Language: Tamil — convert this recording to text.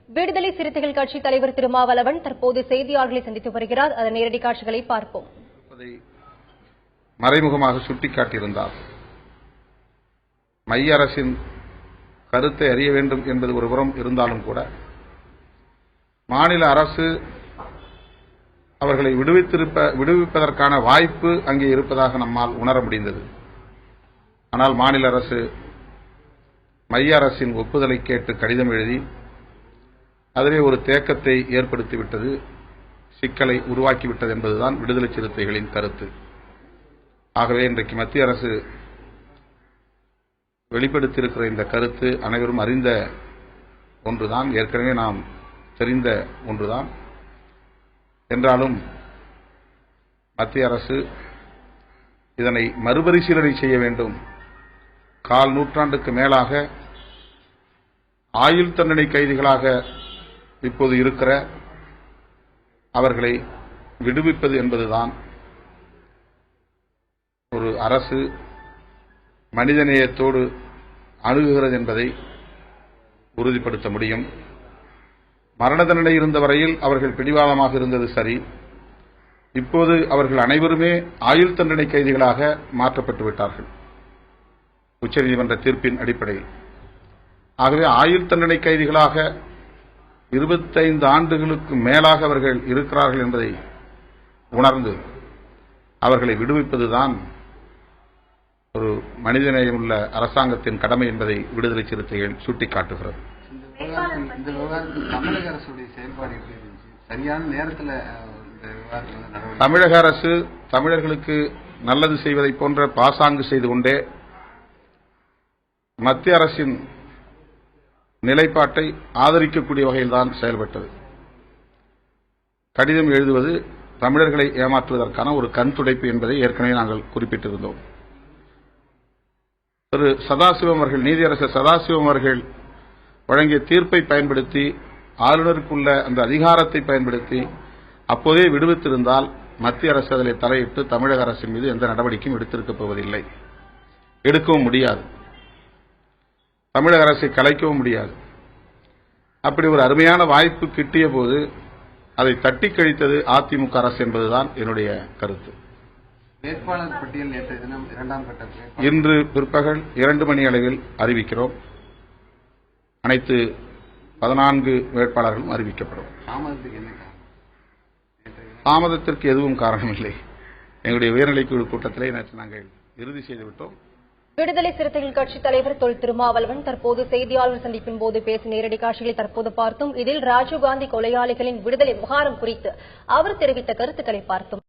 விடுதலை சிறுத்தைகள் கட்சி தலைவர் திருமாவளவன் தற்போது செய்தியாளர்களை சந்தித்து வருகிறார். அதன் நேரடி காட்சிகளை பார்ப்போம். மறைமுகமாக சுட்டிக்காட்டியிருந்தார். மைய அரசின் கருத்தை அறிய வேண்டும் என்பது ஒருபுறம் இருந்தாலும் கூட மாநில அரசு அவர்களை விடுவிப்பதற்கான வாய்ப்பு அங்கே இருப்பதாக நம்மால் உணர முடிந்தது. ஆனால் மாநில அரசு மைய அரசின் ஒப்புதலை கேட்டு கடிதம் எழுதி அதிலே ஒரு தேக்கத்தை ஏற்படுத்திவிட்டது, சிக்கலை உருவாக்கிவிட்டது என்பதுதான் விடுதலை சிறுத்தைகளின் கருத்து. ஆகவே இன்றைக்கு மத்திய அரசு வெளிப்படுத்தியிருக்கிற இந்த கருத்து அனைவரும் அறிந்த ஒன்றுதான், ஏற்கனவே நாம் தெரிந்த ஒன்றுதான். என்றாலும் மத்திய அரசு இதனை மறுபரிசீலனை செய்ய வேண்டும். கால் நூற்றாண்டுக்கு மேலாக ஆயுள் தண்டனை கைதிகளாக இப்போது இருக்கிற அவர்களை விடுவிப்பது என்பதுதான் ஒரு அரசு மனிதநேயத்தோடு அணுகுகிறது என்பதை உறுதிப்படுத்த முடியும். மரண தண்டனை இருந்த வரையில் அவர்கள் பிடிவாதமாக இருந்தது சரி. இப்போது அவர்கள் அனைவருமே ஆயுள் தண்டனை கைதிகளாக மாற்றப்பட்டு விட்டார்கள் உச்சநீதிமன்ற தீர்ப்பின் அடிப்படையில். ஆகவே ஆயுள் தண்டனை கைதிகளாக 25 ஆண்டுகளுக்கு மேலாக அவர்கள் இருக்கிறார்கள் என்பதை உணர்ந்து அவர்களை விடுவிப்பதுதான் ஒரு மனிதநேயமுள்ள அரசாங்கத்தின் கடமை என்பதை விடுதலை சிறுத்தைகள் சுட்டிக்காட்டுகிறது. இந்த விவகாரத்தில் தமிழக அரசுடைய செயல்பாடு சரியான நேரத்தில் தமிழக அரசு தமிழர்களுக்கு நல்லது செய்வதை போன்ற பாசாங்கு செய்து கொண்டே மத்திய அரசின் நிலைப்பாட்டை ஆதரிக்கக்கூடிய வகையில்தான் செயல்பட்டது. கடிதம் எழுதுவது தமிழர்களை ஏமாற்றுவதற்கான ஒரு கண்துடைப்பு என்பதை ஏற்கனவே நாங்கள் குறிப்பிட்டிருந்தோம். திரு சதாசிவம் அவர்கள், நீதியரசர் சதாசிவம் அவர்கள் வழங்கிய தீர்ப்பை பயன்படுத்தி ஆளுநருக்குள்ள அந்த அதிகாரத்தை பயன்படுத்தி அப்போதே விடுவித்திருந்தால் மத்திய அரசு அதில் தலையிட்டு தமிழக அரசின் மீது எந்த நடவடிக்கையும் எடுத்திருக்கப் போவதில்லை, எடுக்கவும் முடியாது. தமிழக அரசை கலைக்கவும் முடியாது. அப்படி ஒரு அருமையான வாய்ப்பு கிட்டிய போது அதை தட்டி கழித்தது அதிமுக அரசு என்பதுதான் என்னுடைய கருத்து. வேட்பாளர் பட்டியல் நேற்று தினம் 2ஆம் கட்ட இன்று பிற்பகல் 2 மணி அளவில் அறிவிக்கிறோம். அனைத்து 14 வேட்பாளர்களும் அறிவிக்கப்படும். தாமதத்திற்கு எதுவும் காரணமில்லை. எங்களுடைய உயர்நிலைக்குழு கூட்டத்திலே நேற்று நாங்கள் இறுதி செய்துவிட்டோம். விடுதலை சிறுத்தைகள் கட்சித் தலைவர் தொல் திருமாவளவன் தற்போது செய்தியாளர் சந்திப்பின் போது பேசிய நேரடி காட்சிகளை தற்போது பார்த்தோம். இதில் ராஜீவ்காந்தி கொலையாளிகளின் விடுதலை விவகாரம் குறித்து அவர் தெரிவித்த கருத்துக்களை பார்த்தோம்.